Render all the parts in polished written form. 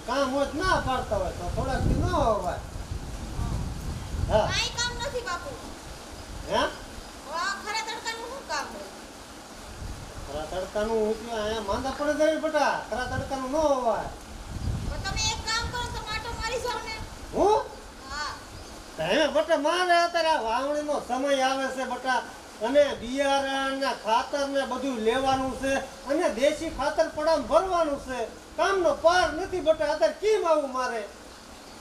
કામ હોય ના પાડતા હોય તો થોડાક દી ન હોય. હા કાઈ કામ નથી બાપુ. હે વાહ ખરા તડકાનું શું કામ હોય? ખરા તડકાનું હું અહીંયા માંદા પડે જાય બેટા. ખરા તડકાનું ન હોય. તો તમે એક કામ કરો તો માટો મારી જાવ ને. હું હા હે બેટા મારે અત્યારે આ વાવણીનો સમય આવે છે બેટા. અને બિયારણ ને ખાતર ને બધું લેવાનું છે અને દેશી ખાતર પડામ ભરવાનું છે. કામનો પાર નથી બેટા. અત્યારે કેમ આવું મારે?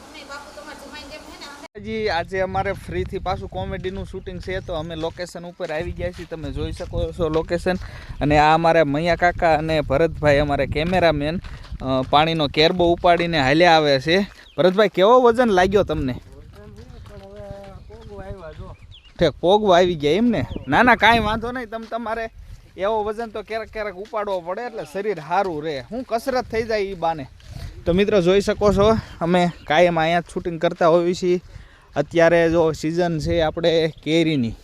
તમે બાપુ તમાર જમાઈને જેમ હે ને જી આજે અમારે ફ્રીથી પાછું કોમેડીનું શૂટિંગ છે તો અમે લોકેશન ઉપર આવી ગયા છીએ. તમે જોઈ શકો છો લોકેશન. અને આ અમારે મૈયા કાકા અને ભરતભાઈ અમારે કેમેરામેન પાણીનો કેરબો ઉપાડીને હાલ્યા આવે છે. ભરતભાઈ કેવો વજન લાગ્યો તમને? ઠેક પોગવા આવી ગયા એમ ને? ના ના કાંઈ વાંધો નહીં. તમારે એવો વજન તો ક્યારેક ક્યારેક ઉપાડવો પડે એટલે શરીર સારું રહે. હું કસરત થઈ જાય એ બાને. તો મિત્રો જોઈ શકો છો અમે કાયમ અહીંયા જ શૂટિંગ કરતા હોઈએ છીએ. અત્યારે જો સિઝન છે આપણે કેરીની,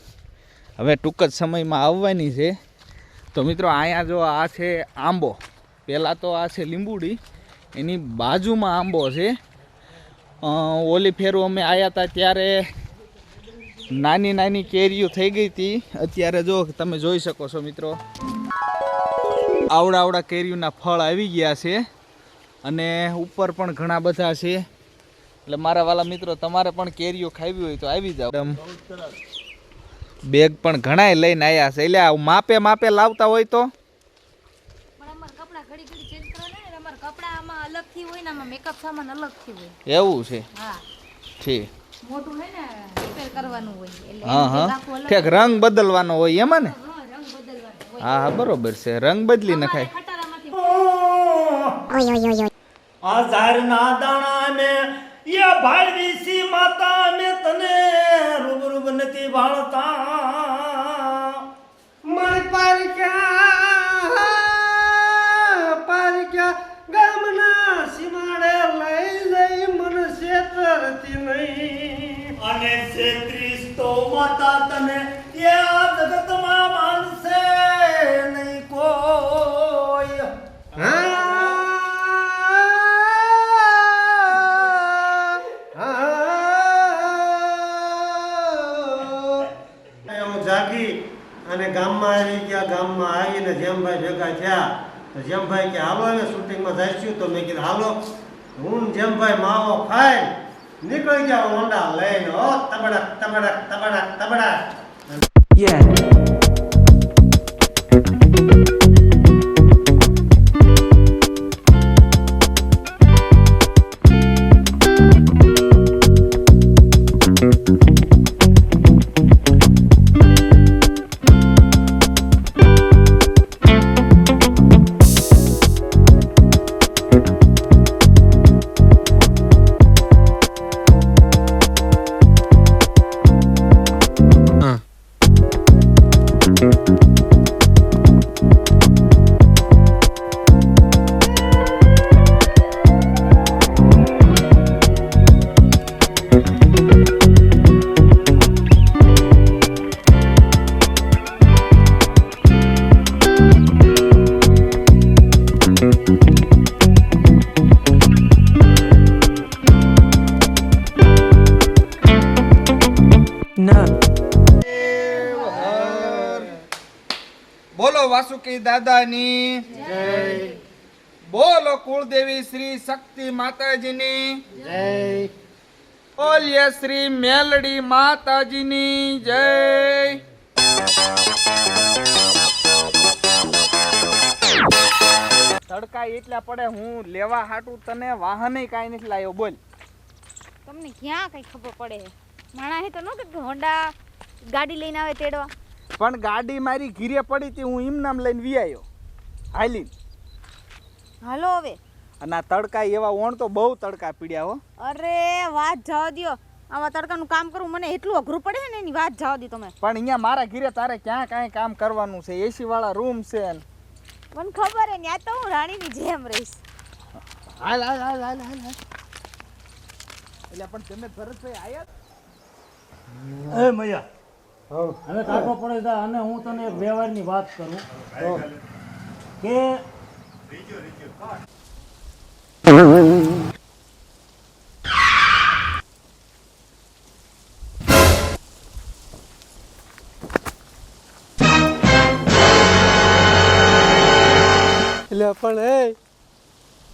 હવે ટૂંક જ સમયમાં આવવાની છે. તો મિત્રો અહીંયા જો આ છે આંબો. પહેલાં તો આ છે લીંબુડી, એની બાજુમાં આંબો છે. ઓલી ફેરું અમે આવ્યા હતા ત્યારે નાની નાની કેરીઓ થઈ ગઈ હતી. અત્યારે જો તમે જોઈ શકો છો મિત્રો આવડા આવડા કેરીઓના ફળ આવી ગયા છે અને ઉપર પણ ઘણા બધા છે. એટલે મારા વાલા મિત્રો તમારે પણ કેરીઓ ખાવી હોય તો આવી જાઓ. બેગ પણ ઘણાય લઈને આવ્યા છે. એટલે માપે માપે લાવતા હોય તો પણ અમાર કપડા ઘડી ઘડી ચેન્જ કરવાના ને. અમાર કપડા આમાં અલગથી હોય ને આમાં મેકઅપ સામાન અલગથી હોય. એવું છે? હા ઠીક. મોટું હે ને રિપેર કરવાનું હોય એટલે હા હા ઠીક. રંગ બદલવાનો હોય એમાં ને? રંગ બદલવાનો હોય. હા હા બરોબર છે. રંગ બદલી નખાય. ખટારામાંથી આ ઝારના દાણા મે એ ભાળવી સી માતા મે તને રૂબરૂબ નથી ભાળતા. મારી પારિક્યા ગામના સીમાડે લઈ જઈ મન છેતરતી નહીં. અને છેત્રીસ તો માતા તને એ આ જગતમાં માનશે નહીં કોઈ. જાગી અને ગામમાં આવી ગયા. ગામમાં આવીને જેમભાઈ ભેગા થયા તો જેમભાઈ કે હાલો ને શૂટિંગમાં જઈશું. તો મેં કીધું હાલો. હું જેમભાઈ માવો ખાઈ નીકળી ગયા ઓંડા લઈને. ઓ તબડક તબડક તબડક તબડક. બોલો વાસુકી દાદાની જય. બોલો કુળદેવી શ્રી શક્તિ માતાજીની જય. બોલીએ શ્રી મેલડી માતાજીની જય. તડકા એટલા પડે હું લેવા હાટું તને વાહને કાંઈ નથી લાવ્યો. બોલ તમને ક્યાં કઈ ખબર પડે? માણા હે તો ન કે હોન્ડા ગાડી લઈને આવે તેડવા. પણ ગાડી મારી ઘીરે પડી હતી, હું એમ નામ લઈને વી આવ્યો હાલી. હાલો હવે. અને આ તડકા એવા ઓણ તો બહુ તડકા પીડ્યા હો. અરે વાત જવા દ્યો. આવા તડકાનું કામ કરવું મને એટલું અઘરું પડે ને એની વાત જવા દો તમે. પણ અહીંયા મારા ઘીરે તારે ક્યાં કાંઈ કામ કરવાનું છે? એસી વાળા રૂમ છે. મને ખબર હે ત્યાં તો હું રાણીની જેમ રહીશ. હાલ હાલ હાલ હાલ હાલ હાલ. એટલે પણ તમે ભરતભાઈ આયા? એ મૈયા હવે કાઢવો પડે છે. અને હું તને એક વ્યવહારની વાત કરું કે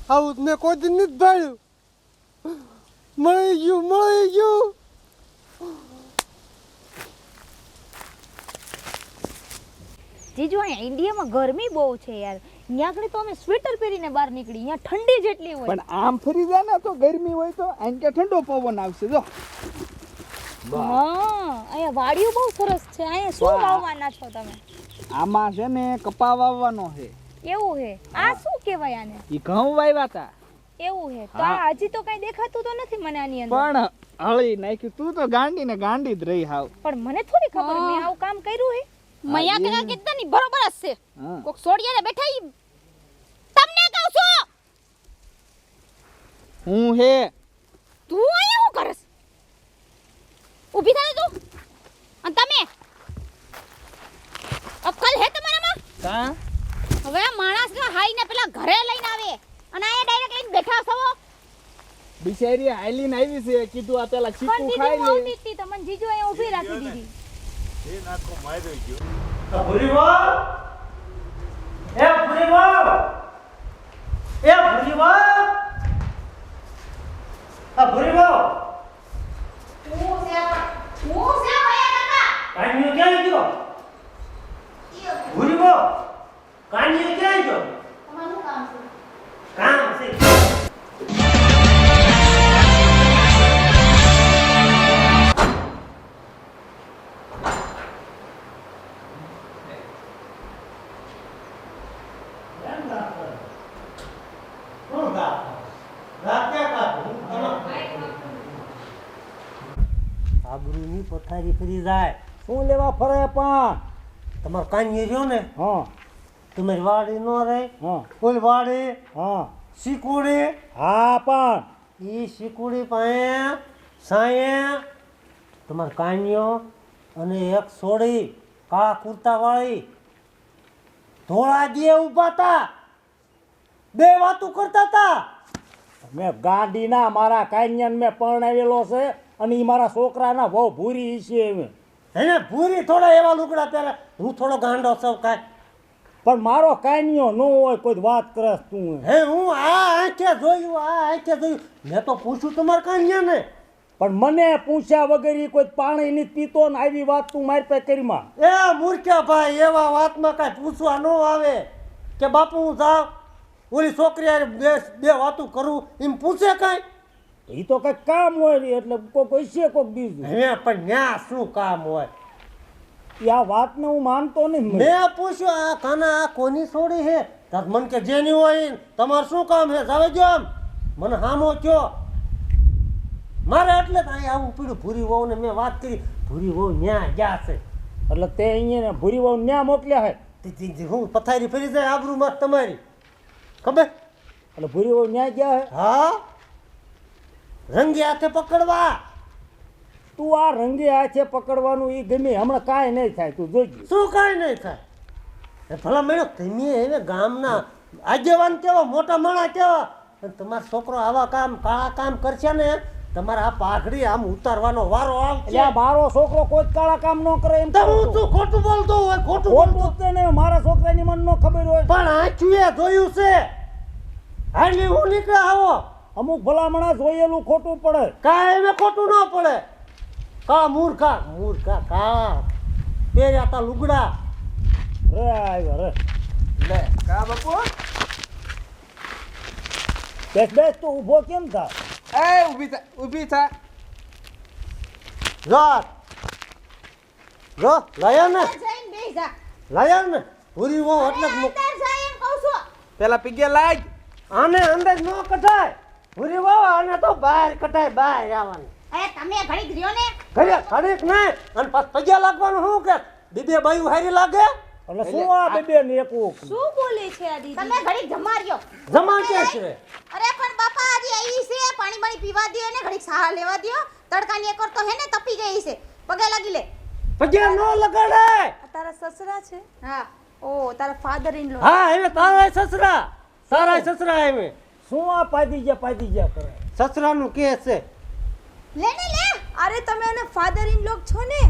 આવું મેં કોઈ દી નથી ભાળ્યું. મળી ગયું. જીજુ અહીંયા ઇન્ડિયામાં ગરમી બહુ છે યાર. અહીંયા આગળ તો અમે સ્વેટર પહેરીને બહાર નીકળી. અહીંયા ઠંડી જેટલી હોય. પણ આમ ફરી જાય ને તો ગરમી હોય તો આમ કે ઠંડો પવન આવશે જો. હા અહીંયા વાડીઓ બહુ સરસ છે. અહીંયા શું વાહ. વાવવાના છો તમે? આમાં છે ને કપા વાવવાનો છે. એવું હે? આ શું કહેવાય આને? ઈ ઘઉં વાવ્યા હતા એવું હે? તો હા. આ હજી તો કઈ દેખાતું તો નથી મને આની અંદર. પણ હળી નાખ્યું. તું તો ગાંડી ને ગાંડી જ રહી હાવ. પણ મને થોડી ખબર મેં આવું કામ કર્યું હે. મયા કાકા કીધા ની બરોબર જ છે. હા. કોક સોડિયાને બેઠા ઈ તમને કહું છું. હું હે તું અહીંયા શું કરસ? ઊભી થા તું. અને તમે અક્કલ હે તમારામાં? કા હવે માણસને હાઈને પેલા ઘરે લઈને આવે અને આયા ડાયરેક્ટ લઈને બેઠા છો. બિચારી હાલીને આવી છે. કીધું આ પેલા પણ ચીકુ જીજુ ખાઈ લે. આવતી હતી તો મને જીજુ અહીંયા ઊભી રાખી દીધી. ભૂરીવાવ! એ ભૂરીવાવ! એ ભૂરીવાવ! આ ભૂરીવાવ! હું છે મયા કાકા. કાન્યો ક્યાં ગયો? ભૂરીવાવ! કાન્યો ક્યાં ગયો? તમારું કામ છે. કામ છે. આબરૂની પથારી ફરી જાય. શું લેવા ફરે પણ? તમારો કાન્યો રહ્યો ને, હા તમારી વાડી નો રહે. હા કોઈ વાડી હા શીકુડી, હા પણ ઈ શીકુડી પાસે સાયે તમારો કાન્યો અને એક સોડી કાળા કુર્તા વાળી ધોળા જે ઊભા તા, બે વાતું કરતા તા. મેં ગાંડીના મારા કાન્યાને મેં પરણાવેલો છે અને ઈ મારા છોકરાના બહુ ભૂરી છે એમ. એને ભૂરી થોડા એવા લુગડા પહેરે. હું થોડો ગાંડો છું કાંઈ. પણ મારો કાન્યો ન હોય કોઈ વાત કરસ તું. હે હું આ આંખે જોયું. મેં તો પૂછ્યું તમારા કાન્યાને. પણ મને પૂછ્યા વગર ઈ કોઈ પાણી નથી પીતો ને આવી વાત તું મારી પાસે કરીમાં. એ મૂર્ખ્યા ભાઈ, એવા વાતમાં કાંઈ પૂછવા ન આવે કે બાપુ હું જાઉં ઓલી છોકરી હારે બે વાતું કરું એમ પૂછે કાંઈ? એ તો કંઈક કામ હોય ને એટલે કોઈ હશે કોઈક બીજું. હે પણ ન્યા શું કામ હોય? ઈ આ વાતને હું માનતો નહીં. મેં પૂછ્યું આ કાના આ કોની છોડી હે? તાર મન કે જેની હોય ઈ, તમારે શું કામ હે? જાવે જો આમ મને હામો કયો. મારે એટલે તો અહીં આવું પીડ્યું. ભૂરી વહુ ને મેં વાત કરી, ભૂરી વહુ ન્યા ગયા છે. એટલે તે અહીંયા ભૂરી વહુ ન્યા મોકલ્યા હે. હું પથારી ફરી જાય આબરૂમાં તમારી ખબર? એટલે ભૂરી વહુ ન્યા ગયા હે. હા, રંગે હાથે પકડવા. તું આ રંગે હાથે પકડવાનું ઈ ગમે હમણાં કાંઈ નહીં થાય તું જોઈજે. શું કાંઈ નહીં થાય? એ ભલા મેળો તમે હવે ગામના આગેવાન કેવા, મોટા માણસ કેવા, અને તમારો છોકરો આવા કામ કાળા કામ કરશે ને તમારે આ પાઘડી આમ ઉતારવાનો વારો આવશે. એટલે આ મારો છોકરો કોઈ જ કાળા કામ ન કરે એમ તો કહું હું છું. તું ખોટું બોલતો હોય, ખોટું બોલતો ખોટું જ તે ને મારા છોકરાની મન ન ખબર હોય. પણ આંચુએ જોયું છે. હાલી હું નીકળે આવો અમુક ભલામણા જોયેલું ખોટું પડે. કાંઈ એને ખોટું ન પડે. કા મૂર્ખા કા પહેર્યા તા લુગડા. રે આવ્યો રે. લે કા બાપુ. બેસ તું ઊભો કેમ થા? એ ઊભી થા. જો લાયા ને, જઈને બેસી જા. લાયા ને પૂરી વહુ એટલે જ અંદર જાય એમ કહું છું. પેલા પીગે લાગ. આને અંદર ન કઢાય. પૂરી વહુ આને તો બહાર કઢાય, બહાર આવવાનું. અરે તમે ઘડીક રહ્યો ને. ઘરે ઘડીક નહીં અને પાછ પગ્યા લાગવાનું શું કે બીબે બાયું હારી લાગે? એટલે શું આ બે ને એક શું બોલે છે આ દીદી? તમે ઘડીક જમા રહ્યો. જમા કે છે? અરે પણ બાપા હજી આવી છે. પાણી બાણી પીવા દ્યો ને ઘડીક સાહ લેવા દ્યો. તડકાની એકવાર તો હે ને તપી ગઈ છે. પગે લાગી લે. પગ્યા ન લગાડાય. આ તારા સસરા છે? હા. ઓ તારા ફાધર ઇન લો. હા હવે તારા સસરા, તારા સસરા હવે શું આ પાદી ગયા કરે? સસરાનું કે છે. લે ને લે. અરે તમે એને ફાધર ઇન લો છો ને?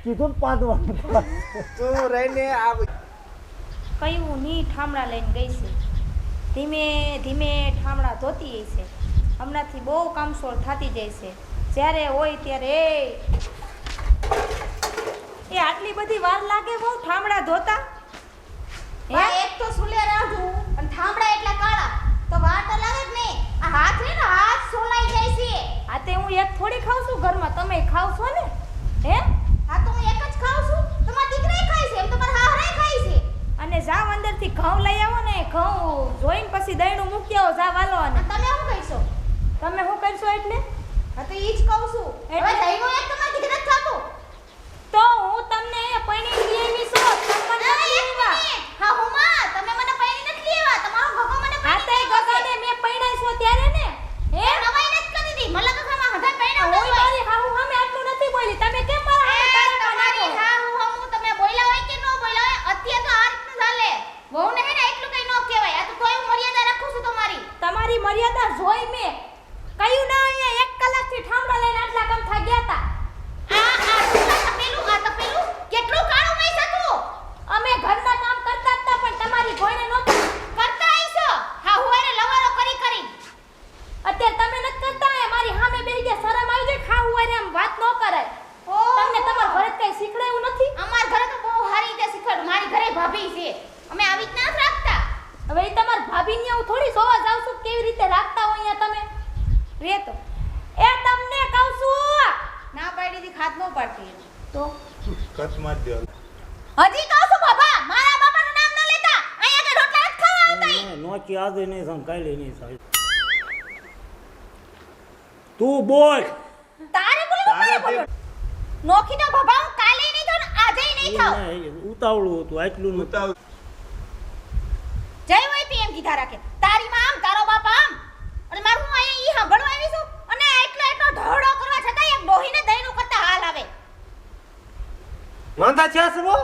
કીધું ને પાદવાનું. તું રહીને આ કયું ની ઠામડા લઈને ગઈ છે. ધીમે ધીમે ઠામડા ધોતી હશે. હમણાંથી બહુ કામસોળ થતી જાય છે. જ્યારે હોય ત્યારે એ આટલી બધી વાર લાગે બહુ ઠામડા ધોતા? બા, એક તો સુલે રાધું અને થાંભળા એટલા કાળા તો વાર તો લાગે જ ને. આ હાથ છે ને હાથ સોલાઈ જાય છે. આ તે હું એક થોડી ખાઉં છું ઘરમાં, તમે ખાવ છો ને? હે? આ તો હું એક જ ખાઉં છું. તમારા દીકરાએ ખાય છે, એમ તો મારા હાહરાએ ખાય છે. અને જાવ અંદરથી ઘઉં લઈ આવો ને, ઘઉં જોઈને પછી દહીણું મૂકી આવો, જા વાલો. અને અને તમે શું કહીશો? તમે શું કરશો એટલે? હા તો ઈ જ કહું છું. હવે દહીંનો એક તમારા દીકરા જ ખાતો. તો હું તમને પૈણી લેવી છું, તમને અરે, નથી એક લેવા. મિનિટ. હા હું માં, તમે મને પૈણી નથી લેવા. તમારો ભગો મને આ તો એ ગગાને મેં પૈણાઈ છો ત્યારે ને. હે? નવાઈ નથી કરી દીધી. મલક ખામાં હધા પૈણા હું હોય. મારી હાહુ સામે આટલું નથી બોલી. તમે કેમ મારા સામે તડકા તમારી નાખો? હા હું તમે બોલ્યા હોય કે ન બોલ્યા હોય, અત્યારે તો આ રીતનું ચાલે. વહુને હે ને એટલું કઈ ન કહેવાય. આ તો તોય હું મર્યાદા રાખું છું તમારી. તમારી મર્યાદા જોઈ મેં કયું ના અહીંયા 1 કલાકથી ઠામડા લઈને આટલા કામ થા ગયા તા. આ તપેલું કેટલું કાળું મય હતું. અમે ઘરના કામ કરતા હતા પણ તમારી કોઈને નહોતું કરતા આઈছো. હા હું એને લવારો કરી કરી. અત્યારે તમે નથી કરતા. એ મારી સામે બેસી ગયા, શરમ આવી જાય. ખાવું હોય ને આમ વાત ન કરાય. ઓહો. તમને તમારા ઘરે કઈ શીખડાયું નથી? અમાર ઘરે તો બહુ સારી રીતે શીખવાડું. મારી ઘરે ભાભી છે. અમે આવી જ ના જ રાખતા. હવે ઈ તમારા ભાભીને હું થોડી જોવા જાઉં છું કે કેવી રીતે રાખતા હોય અહીંયા તમે. રે તો એ તમને કહું છું. ના પાડી દી ખાત નો પાડતી. તો હજી કહું છું બાબા, મારા બાપાનું નામ ન લેતા. અહીંયા કે રોટલા જ ખાવા આવતા ઈ. નોકી આજે નહીં સામ કાલે નહીં સાહેબ. તું બોલ. તારે બોલવું મારે બોલવું. નોખીનો બાબા હું કાલે નહીં થાઉં ને આજેય નહીં થાઉં. ઉતાવળું હતું આટલું નતું. જય હોય પી એમ કીધા રાખે. તારી માં આમ, તારો બાપ આમ. અને મારું હું અહીંયા ઈ સાંભળવા આવી છું અને એટલો ઢોળો કરવા છતાં એક ડોહીને દહીંનું કરતા હાલ આવે. વાંધા છે સવો?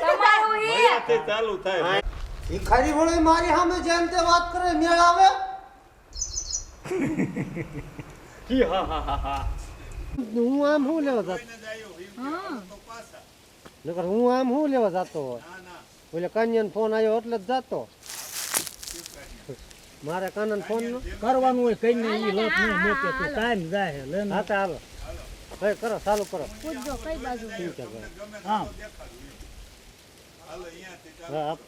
તમારું ઈ ભિખારી વળી મારી સામે જેમ તે વાત કરે મેળ આવે. હું આમ હું લેવા જાતો? નકર હું આમ હું લેવા જાતો હોય? ઓલે કન્યાનો ફોન આવ્યો એટલે જ જાતો. મારે કાનાનો ફોન નો કરવાનું હોય કઈ નહીં ઈ લોટ નહીં મૂકે તું ટાઈમ જાય લે ને. હા તો હાલો ભાઈ કરો ચાલુ કરો. પૂછજો કઈ બાજુ. ઠીક છે ભાઈ. હા હા, આપ.